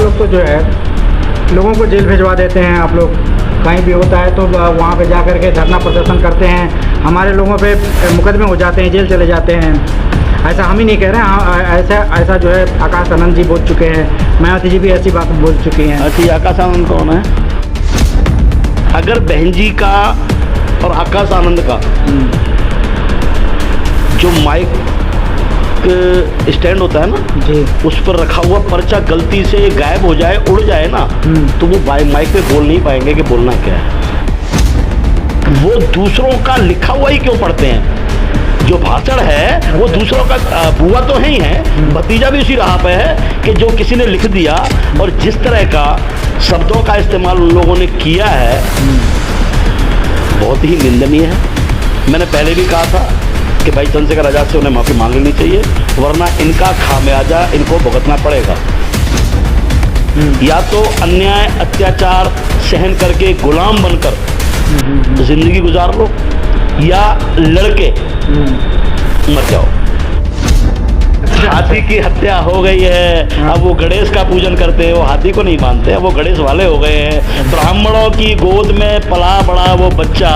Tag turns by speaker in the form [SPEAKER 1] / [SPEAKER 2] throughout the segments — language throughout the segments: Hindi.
[SPEAKER 1] लोग तो जो है लोगों को जेल भिजवा देते हैं। आप लोग कहीं भी होता है तो वहाँ पे जा कर के धरना प्रदर्शन करते हैं, हमारे लोगों पे मुकदमे हो जाते हैं, जेल चले जाते हैं। ऐसा हम ही नहीं कह रहे हैं, ऐसा जो है आकाश आनंद जी बोल चुके हैं, मायावती जी भी ऐसी बात बोल चुकी हैं।
[SPEAKER 2] अच्छा, आकाश आनंद कौन है? अगर बहन जी का और आकाश आनंद का जो माइक स्टैंड होता है ना
[SPEAKER 1] जी,
[SPEAKER 2] उस पर रखा हुआ पर्चा गलती से गायब हो जाए, उड़ जाए ना, तो वो माइक पे बोल नहीं पाएंगे कि बोलना क्या है। वो दूसरों का लिखा हुआ ही क्यों पढ़ते हैं? जो भाषण है वो दूसरों का, बुआ तो है ही है, भतीजा भी उसी राह पे है कि जो किसी ने लिख दिया। और जिस तरह का शब्दों का इस्तेमाल उन लोगों ने किया है बहुत ही निंदनीय है। मैंने पहले भी कहा था कि भाई चंद्रशेखर आज़ाद से उन्हें माफ़ी मांग लेनी चाहिए, वरना इनका खामियाजा इनको भुगतना पड़ेगा। या तो अन्याय अत्याचार सहन करके गुलाम बनकर जिंदगी गुजार लो, या लड़के मर जाओ। हाथी की हत्या हो गई है, अब वो गणेश का पूजन करते हैं, वो हाथी को नहीं मानते, अब वो गणेश वाले हो गए हैं। ब्राह्मणों की गोद में पला बड़ा वो बच्चा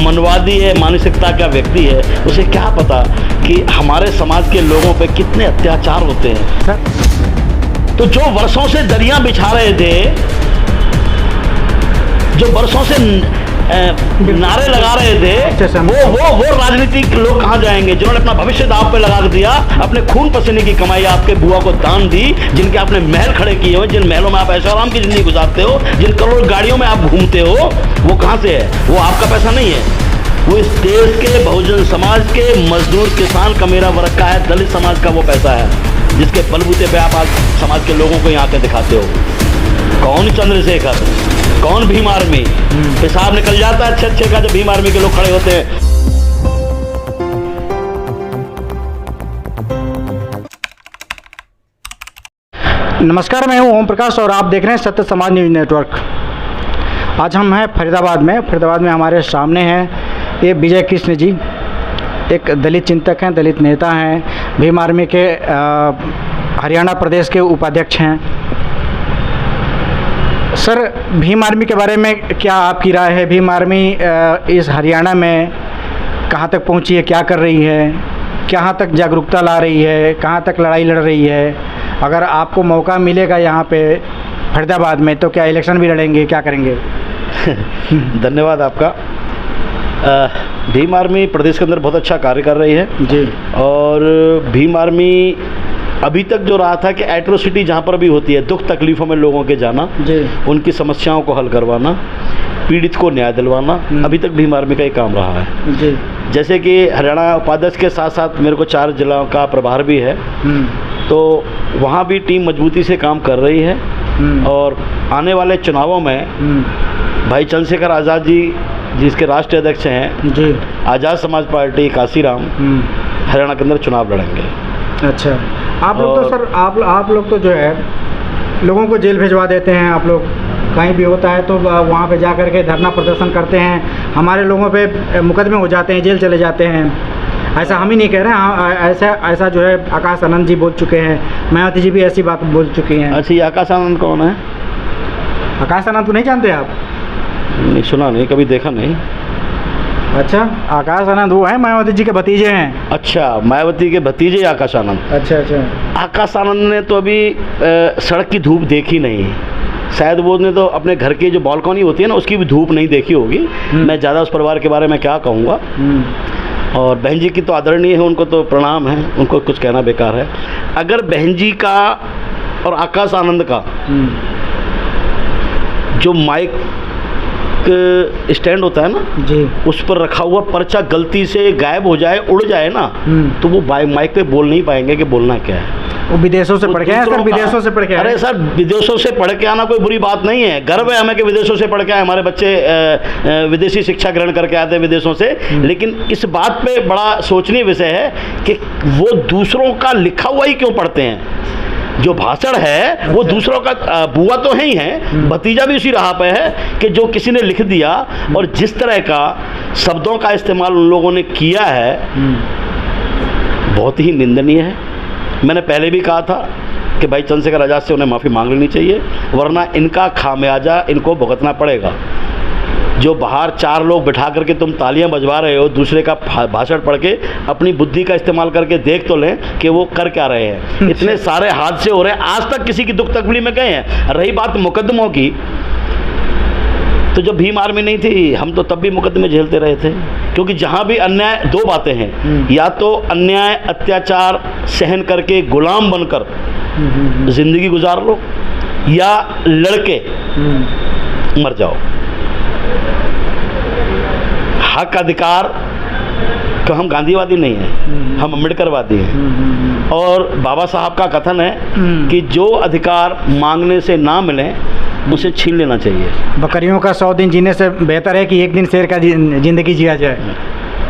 [SPEAKER 2] मनवादी है, मानसिकता का व्यक्ति है, उसे क्या पता कि हमारे समाज के लोगों पे कितने अत्याचार होते हैं। तो जो वर्षों से दरिया बिछा रहे थे, जो वर्षों से नारे लगा रहे थे, वो राजनीतिक लोग कहाँ जाएंगे? जिन्होंने अपना भविष्य दांव पे लगा दिया, अपने खून पसीने की कमाई आपके बुआ को दान दी, जिनके आपने महल खड़े किए हो, जिन महलों में आप ऐशो आराम की जिंदगी गुजारते हो, जिन करोड़ गाड़ियों में आप घूमते हो, वो कहाँ से है? वो आपका पैसा नहीं है, वो इस देश के बहुजन समाज के मजदूर किसान का, मेरा वर्ग का है, दलित समाज का वो पैसा है, जिसके बलबूते पे आप आज समाज के लोगों को यहाँ के दिखाते हो। कौन चंद्रशेखर, कौन भीम आर्मी? हिसाब निकल जाता है अच्छे का जब भीम आर्मी के लोग खड़े होते हैं।
[SPEAKER 1] नमस्कार, मैं हूं ओम प्रकाश और आप देख रहे हैं सत्य समाज न्यूज़ नेटवर्क। आज हम हैं फरीदाबाद में हमारे सामने हैं ये विजय कृष्ण जी, एक दलित चिंतक हैं, दलित नेता हैं, भीम आर्मी के हरियाणा प्रदेश के उपाध्यक्ष हैं। सर, भीम आर्मी के बारे में क्या आपकी राय है? भीम आर्मी इस हरियाणा में कहाँ तक पहुँची है, क्या कर रही है, कहाँ तक जागरूकता ला रही है, कहाँ तक लड़ाई लड़ रही है? अगर आपको मौका मिलेगा यहाँ पे फरीदाबाद में तो क्या इलेक्शन भी लड़ेंगे, क्या करेंगे?
[SPEAKER 2] धन्यवाद आपका। भीम आर्मी प्रदेश के अंदर बहुत अच्छा कार्य कर रही है
[SPEAKER 1] जी।
[SPEAKER 2] और भीम आर्मी अभी तक जो रहा था कि एट्रोसिटी जहाँ पर भी होती है, दुख तकलीफ़ों में लोगों के जाना जी, उनकी समस्याओं को हल करवाना, पीड़ित को न्याय दिलवाना, अभी तक भीम आर्मी का ही काम रहा है जी। जैसे कि हरियाणा उपाध्यक्ष के साथ साथ मेरे को 4 जिलों का प्रभार भी है, तो वहाँ भी टीम मजबूती से काम कर रही है। और आने वाले चुनावों में भाई चंद्रशेखर आज़ाद जी जिसके राष्ट्रीय अध्यक्ष हैं जी, आज़ाद समाज पार्टी काशीराम हरियाणा के अंदर चुनाव लड़ेंगे।
[SPEAKER 1] अच्छा, आप लोग तो सर आप लोग तो जो है लोगों को जेल भिजवा देते हैं। आप लोग कहीं भी होता है तो वहाँ पे जा कर के धरना प्रदर्शन करते हैं, हमारे लोगों पे मुकदमे हो जाते हैं, जेल चले जाते हैं। ऐसा हम ही नहीं कह रहे हैं, ऐसा जो है आकाश आनंद जी बोल चुके हैं, मायावती जी भी ऐसी बात बोल चुकी हैं।
[SPEAKER 2] अच्छा, ये आकाश आनंद कौन है?
[SPEAKER 1] आकाश आनंद को नहीं जानते आप?
[SPEAKER 2] नहीं, सुना नहीं, कभी देखा नहीं।
[SPEAKER 1] अच्छा, आकाश आनंद वो है, मायावती जी के भतीजे हैं।
[SPEAKER 2] अच्छा, मायावती के भतीजे आकाश आनंद।
[SPEAKER 1] अच्छा।
[SPEAKER 2] आकाश आनंद ने तो अभी सड़क की धूप देखी नहीं, शायद वो ने तो अपने घर की जो बालकनी होती है ना उसकी भी धूप नहीं देखी होगी। मैं ज़्यादा उस परिवार के बारे में क्या कहूँगा। और बहन जी की तो आदरणीय है, उनको तो प्रणाम है, उनको कुछ कहना बेकार है। अगर बहन जी का और आकाश आनंद का जो माइक स्टैंड होता है ना जी, उस पर रखा हुआ पर्चा गलती से गायब हो जाए, उड़ जाए ना, तो वो माइक पे बोल नहीं पाएंगे कि बोलना क्या है।
[SPEAKER 1] वो विदेशों से पढ़ के आए सर, विदेशों से पढ़ के।
[SPEAKER 2] अरे सर, विदेशों से पढ़ के आना कोई बुरी बात नहीं है, गर्व है हमें कि विदेशों से पढ़ के आए, हमारे बच्चे विदेशी शिक्षा ग्रहण करके आते हैं विदेशों से। लेकिन इस बात पे बड़ा सोचनीय विषय है कि वो दूसरों का लिखा हुआ ही क्यों पढ़ते हैं? जो भाषण है वो दूसरों का, बुआ तो है ही है, भतीजा भी उसी राह पे है कि जो किसी ने लिख दिया। और जिस तरह का शब्दों का इस्तेमाल उन लोगों ने किया है बहुत ही निंदनीय है। मैंने पहले भी कहा था कि भाई चंद्रशेखर आज़ाद से उन्हें माफ़ी मांग लेनी चाहिए, वरना इनका खामियाजा इनको भुगतना पड़ेगा। जो बाहर 4 लोग बिठा करके तुम तालियां बजवा रहे हो, दूसरे का भाषण पढ़ के अपनी बुद्धि का इस्तेमाल करके देख तो लें कि वो कर क्या रहे हैं। इतने सारे हादसे हो रहे हैं, आज तक किसी की दुख तकलीफ में गए हैं। रही बात मुकदमों की, तो जब भीम आर्मी नहीं थी हम तो तब भी मुकदमे झेलते रहे थे, क्योंकि जहाँ भी अन्याय, 2 बातें हैं, या तो अन्याय अत्याचार सहन करके गुलाम बनकर ज़िंदगी गुजार लो, या लड़के मर जाओ। हक अधिकार तो हम गांधीवादी नहीं हैं, हम अम्बेडकरवादी हैं। और बाबा साहब का कथन है कि जो अधिकार मांगने से ना मिले उसे छीन लेना चाहिए।
[SPEAKER 1] बकरियों का 100 दिन जीने से बेहतर है कि एक दिन शेर का जिंदगी जिया जाए।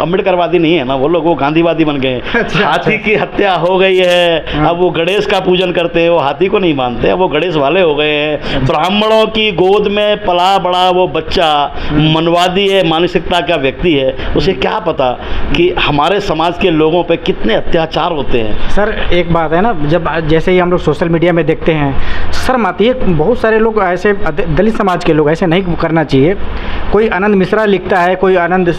[SPEAKER 2] अम्बेडकरवादी नहीं है ना वो लोग, वो गांधीवादी बन गए। हाथी की हत्या हो गई है, अब वो गणेश का पूजन करते हैं, वो हाथी को नहीं मानते, अब वो गणेश वाले हो गए हैं। ब्राह्मणों की गोद में पला बड़ा वो बच्चा मनवादी है, मानसिकता का व्यक्ति है, उसे क्या पता कि हमारे समाज के लोगों पे कितने अत्याचार होते हैं।
[SPEAKER 1] सर एक बात है ना, जब जैसे ही हम लोग सोशल मीडिया में देखते हैं, शर्म आती है। बहुत सारे लोग ऐसे, दलित समाज के लोग, ऐसे नहीं करना चाहिए। कोई आनंद मिश्रा लिखता है, कोई आनंद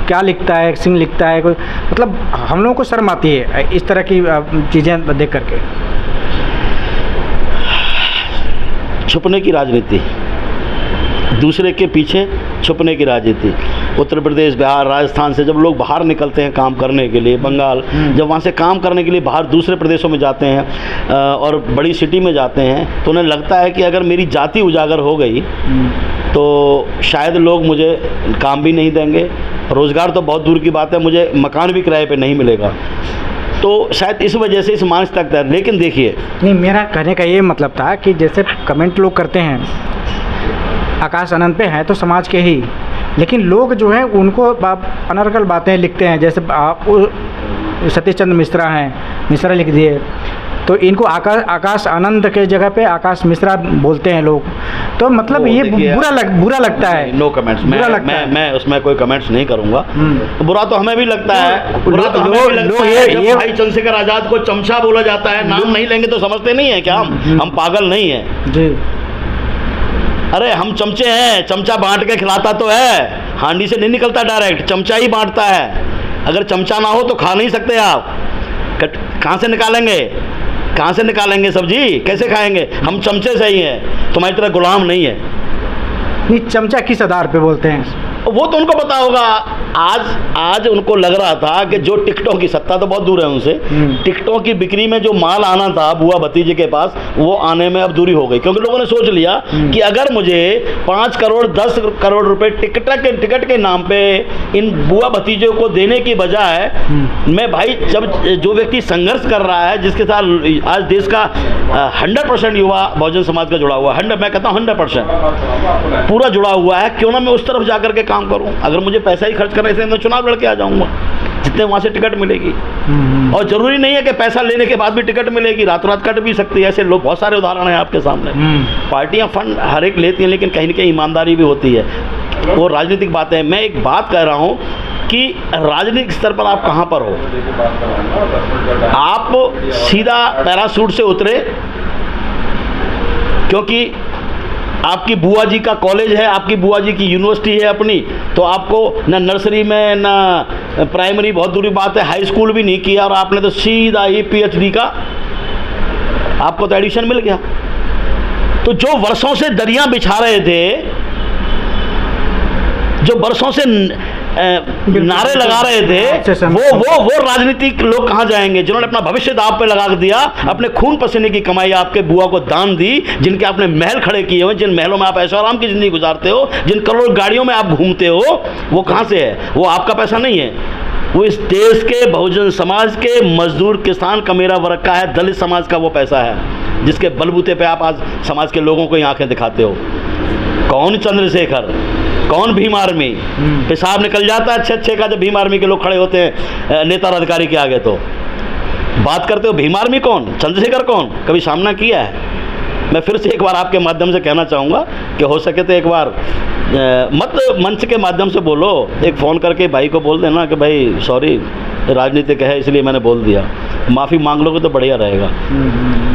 [SPEAKER 1] क्या लिखता है, सिंह लिखता है, कोई, मतलब हम लोगों को शर्म आती है इस तरह की चीज़ें देख करके।
[SPEAKER 2] छुपने की राजनीति, दूसरे के पीछे छुपने की राजनीति। उत्तर प्रदेश, बिहार, राजस्थान से जब लोग बाहर निकलते हैं काम करने के लिए, बंगाल, जब वहाँ से काम करने के लिए बाहर दूसरे प्रदेशों में जाते हैं और बड़ी सिटी में जाते हैं, तो उन्हें लगता है कि अगर मेरी जाति उजागर हो गई तो शायद लोग मुझे काम भी नहीं देंगे, रोज़गार तो बहुत दूर की बात है, मुझे मकान भी किराए पे नहीं मिलेगा। तो शायद इस वजह से इस मानसिकता तक है। लेकिन देखिए, नहीं,
[SPEAKER 1] मेरा कहने का ये मतलब था कि जैसे कमेंट लोग करते हैं, आकाश आनंद पे हैं तो समाज के ही, लेकिन लोग जो हैं उनको अनर्गल बातें लिखते हैं। जैसे आप सतीश चंद्र मिश्रा हैं, मिश्रा लिख दिए, तो इनको आकाश आनंद के जगह पे आकाश मिश्रा बोलते हैं लोग, तो मतलब ये बुरा लगता है।
[SPEAKER 2] नो कमेंट्स, मैं उसमें कोई कमेंट्स नहीं करूंगा। बुरा तो हमें भी लगता है, बुरा तो हमें भी लगता है जब भाई चंद्रशेखर आज़ाद को चमचा बोला जाता है। नाम नहीं लेंगे तो समझते नहीं है क्या हम पागल नहीं हैं
[SPEAKER 1] जी।
[SPEAKER 2] अरे हम चमचे हैं, चमचा बांट के खिलाता तो है, हांडी से नहीं निकलता डायरेक्ट, चमचा ही बांटता है। अगर चमचा ना हो तो खा नहीं सकते आप, कहाँ से निकालेंगे, कहाँ से निकालेंगे सब्जी, कैसे खाएंगे? हम चमचे से ही हैं, तुम्हारी तरह गुलाम नहीं है।
[SPEAKER 1] नहीं, चमचा किस आधार पे बोलते हैं
[SPEAKER 2] वो तो उनको पता होगा। आज उनको लग रहा था कि जो टिकटों की, सत्ता तो बहुत दूर है उनसे, टिकटों की बिक्री में जो माल आना था बुआ भतीजे के पास, वो आने में अब दूरी हो गई, क्योंकि लोगों ने सोच लिया कि अगर मुझे 5 करोड़ 10 करोड़ रुपए टिकट के नाम पे इन बुआ भतीजों को देने की बजाय मैं भाई, जब जो व्यक्ति संघर्ष कर रहा है, जिसके साथ आज देश का 100% युवा बहुजन समाज का जुड़ा हुआ है, मैं कहता हूँ 100% पूरा जुड़ा हुआ है, क्यों ना मैं उस तरफ जाकर के काम करूं। अगर मुझे पैसा ही खर्च करने से मैं चुनाव लड़के आ जाऊंगा, जितने वहां से टिकट मिलेगी। और जरूरी नहीं है कि पैसा लेने के बाद भी टिकट मिलेगी, रातों रात कट भी सकती है। ऐसे लोग बहुत सारे उदाहरण हैं आपके सामने। पार्टियां फंड हर एक लेती हैं, लेकिन कहीं ना कहीं ईमानदारी भी होती है, वो राजनीतिक बातें हैं। मैं एक बात कह रहा हूं कि राजनीतिक स्तर पर आप कहां पर हो, आप सीधा पैराशूट से उतरे क्योंकि आपकी बुआ जी का कॉलेज है, आपकी बुआ जी की यूनिवर्सिटी है अपनी, तो आपको ना नर्सरी में ना प्राइमरी, बहुत दूरी बात है, हाई स्कूल भी नहीं किया, और आपने तो सीधा ही PhD का आपको तो एडमिशन मिल गया। तो जो वर्षों से दरियां बिछा रहे थे, जो वर्षों से नारे लगा रहे थे, वो राजनीतिक लोग कहाँ जाएंगे जिन्होंने अपना भविष्य दांव पे लगा दिया, अपने खून पसीने की कमाई आपके बुआ को दान दी, जिनके आपने महल खड़े किए हुए, जिन महलों में आप ऐशो आराम की जिंदगी गुजारते हो, जिन करोड़ गाड़ियों में आप घूमते हो, वो कहाँ से है? वो आपका पैसा नहीं है, वो इस देश के बहुजन समाज के मजदूर किसान कमेरा वर्ग का है, दलित समाज का वो पैसा है, जिसके बलबूते पे आप आज समाज के लोगों को ही आंखें दिखाते हो। कौन चंद्रशेखर, कौन भीम आर्मी? पेशाब निकल जाता है अच्छे का जब भीम आर्मी के लोग खड़े होते हैं नेता और अधिकारी के आगे। तो बात करते हो भीम आर्मी कौन, चंद्रशेखर कौन, कभी सामना किया है? मैं फिर से एक बार आपके माध्यम से कहना चाहूँगा कि हो सके तो एक बार मत मंच के माध्यम से बोलो, एक फ़ोन करके भाई को बोल देना कि भाई सॉरी, राजनीतिक है इसलिए मैंने बोल दिया, माफ़ी मांग लोगे तो बढ़िया रहेगा,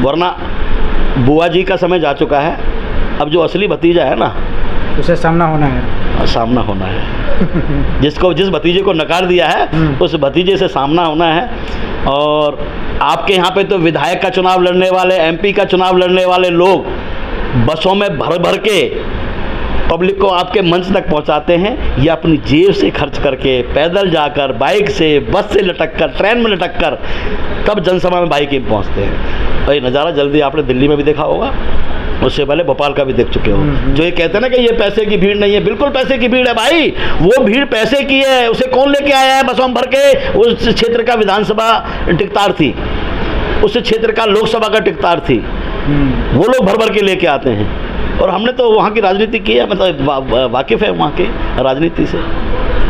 [SPEAKER 2] वरना बुआ जी का समय जा चुका है। अब जो असली भतीजा है ना,
[SPEAKER 1] उसे सामना होना है,
[SPEAKER 2] सामना होना है। जिस भतीजे को नकार दिया है उस भतीजे से सामना होना है। और आपके यहाँ पे तो विधायक का चुनाव लड़ने वाले, एमपी का चुनाव लड़ने वाले लोग बसों में भर भर के पब्लिक को आपके मंच तक पहुंचाते हैं, या अपनी जेब से खर्च करके, पैदल जाकर, बाइक से, बस से लटक कर, ट्रेन में लटक कर, तब जनसभा में बाइक में पहुंचते हैं। और ये नज़ारा जल्दी आपने दिल्ली में भी देखा होगा, उससे पहले भोपाल का भी देख चुके हो। जो ये कहते हैं ना कि ये पैसे की भीड़ नहीं है, बिल्कुल पैसे की भीड़ है भाई। वो भीड़ पैसे की है, उसे कौन लेके आया है बसों में भर के? उस क्षेत्र का विधानसभा टिकटार थी, उस क्षेत्र का लोकसभा का टिकटार थी, वो लोग भर भर के लेके आते हैं। और हमने तो वहाँ की राजनीति की है, मतलब वाकिफ़ है वहाँ की राजनीति से।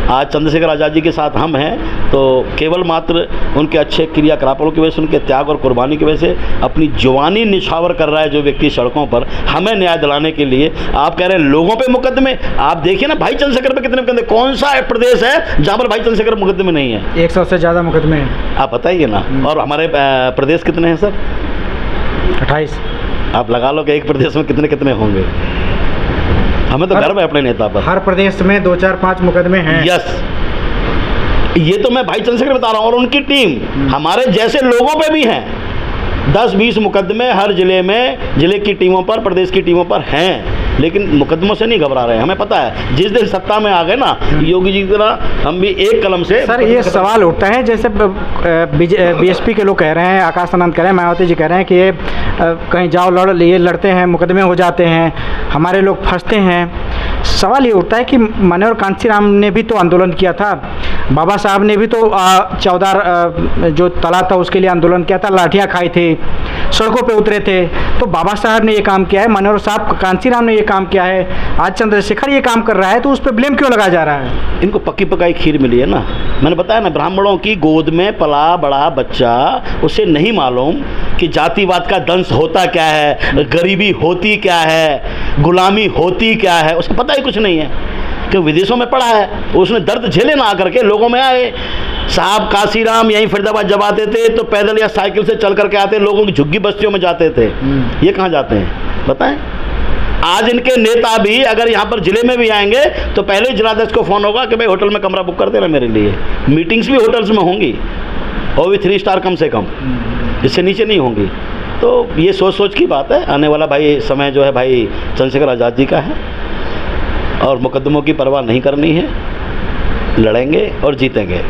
[SPEAKER 2] आज चंद्रशेखर आज़ाद जी के साथ हम हैं तो केवल मात्र उनके अच्छे क्रियाकलापों की वजह से, उनके त्याग और कुर्बानी की वजह से अपनी जवानी निछावर कर रहा है जो व्यक्ति सड़कों पर, हमें न्याय दिलाने के लिए। आप कह रहे हैं लोगों पे मुकदमे, आप देखिए ना भाई चंद्रशेखर पे कितने मुकदमे, कौन सा प्रदेश है जहाँ पर भाई चंद्रशेखर मुकदमे नहीं है?
[SPEAKER 1] 100 से ज़्यादा मुकदमे हैं,
[SPEAKER 2] आप बताइए ना। और हमारे प्रदेश कितने हैं सर?
[SPEAKER 1] 28।
[SPEAKER 2] आप लगा लो कि एक प्रदेश में कितने कितने होंगे। हमें तो गर्व है अपने नेता पर।
[SPEAKER 1] हर प्रदेश में 2, 4, 5 मुकदमे हैं।
[SPEAKER 2] यस, ये तो मैं भाई चंद्रशेखर बता रहा हूँ, और उनकी टीम हमारे जैसे लोगों पे भी हैं। 10-20 मुकदमे हर जिले में, जिले की टीमों पर, प्रदेश की टीमों पर हैं, लेकिन मुकदमों से नहीं घबरा रहे हैं। हमें पता है जिस दिन सत्ता में आ गए ना योगी जी की तरह, हम भी एक कलम से।
[SPEAKER 1] सर ये सवाल उठता है, जैसे बीएसपी के लोग कह रहे हैं, आकाश आनंद कह रहे हैं, मायावती जी कह रहे हैं कि ये कहीं जाओ लड़ते हैं, मुकदमे हो जाते हैं, हमारे लोग फंसते हैं। सवाल ये उठता है कि मनोहर कांशीराम ने भी तो आंदोलन किया था, बाबा साहब ने भी तो 14 जो तलाक था उसके लिए आंदोलन किया था, लाठियाँ खाई थी, सड़कों पे उतरे थे। तो बाबा साहब ने ये काम किया है, मनोहर साहब कांशीराम ने ये काम किया है, आज चंद्रशेखर ये काम कर रहा है, तो उस पर ब्लेम क्यों लगाया जा रहा है?
[SPEAKER 2] इनको पक्की पकाई खीर मिली है ना। मैंने बताया ना, ब्राह्मणों की गोद में पला बड़ा बच्चा, उसे नहीं मालूम कि जातिवाद का दंश होता क्या है, गरीबी होती क्या है, गुलामी होती क्या है, उसको पता ही कुछ नहीं है। कि विदेशों में पढ़ा है, उसने दर्द झेले ना आकर के लोगों में आए। साहब काशीराम यहीं फरीदाबाद जब आते थे तो पैदल या साइकिल से चल करके आते, लोगों की झुग्गी बस्तियों में जाते थे। ये कहाँ जाते हैं बताएं? आज इनके नेता भी अगर यहाँ पर जिले में भी आएंगे तो पहले ही जिलाध्यक्ष को फ़ोन होगा कि भाई होटल में कमरा बुक कर देना मेरे लिए। मीटिंग्स भी होटल्स में होंगी, और भी 3 स्टार कम से कम, इससे नीचे नहीं होंगी। तो ये सोच की बात है। आने वाला भाई समय जो है भाई चंद्रशेखर आज़ाद जी का है, और मुकदमों की परवाह नहीं करनी है, लड़ेंगे और जीतेंगे।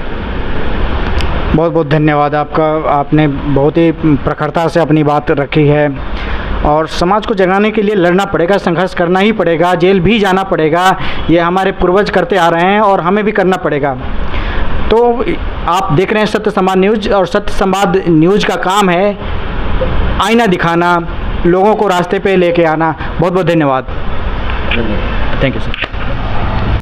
[SPEAKER 1] बहुत बहुत धन्यवाद आपका, आपने बहुत ही प्रखरता से अपनी बात रखी है। और समाज को जगाने के लिए लड़ना पड़ेगा, संघर्ष करना ही पड़ेगा, जेल भी जाना पड़ेगा। ये हमारे पूर्वज करते आ रहे हैं और हमें भी करना पड़ेगा। तो आप देख रहे हैं सत्य संवाद न्यूज़, और सत्य संवाद न्यूज़ का काम है आईना दिखाना, लोगों को रास्ते पे लेके आना। बहुत बहुत धन्यवाद। Thank you sir.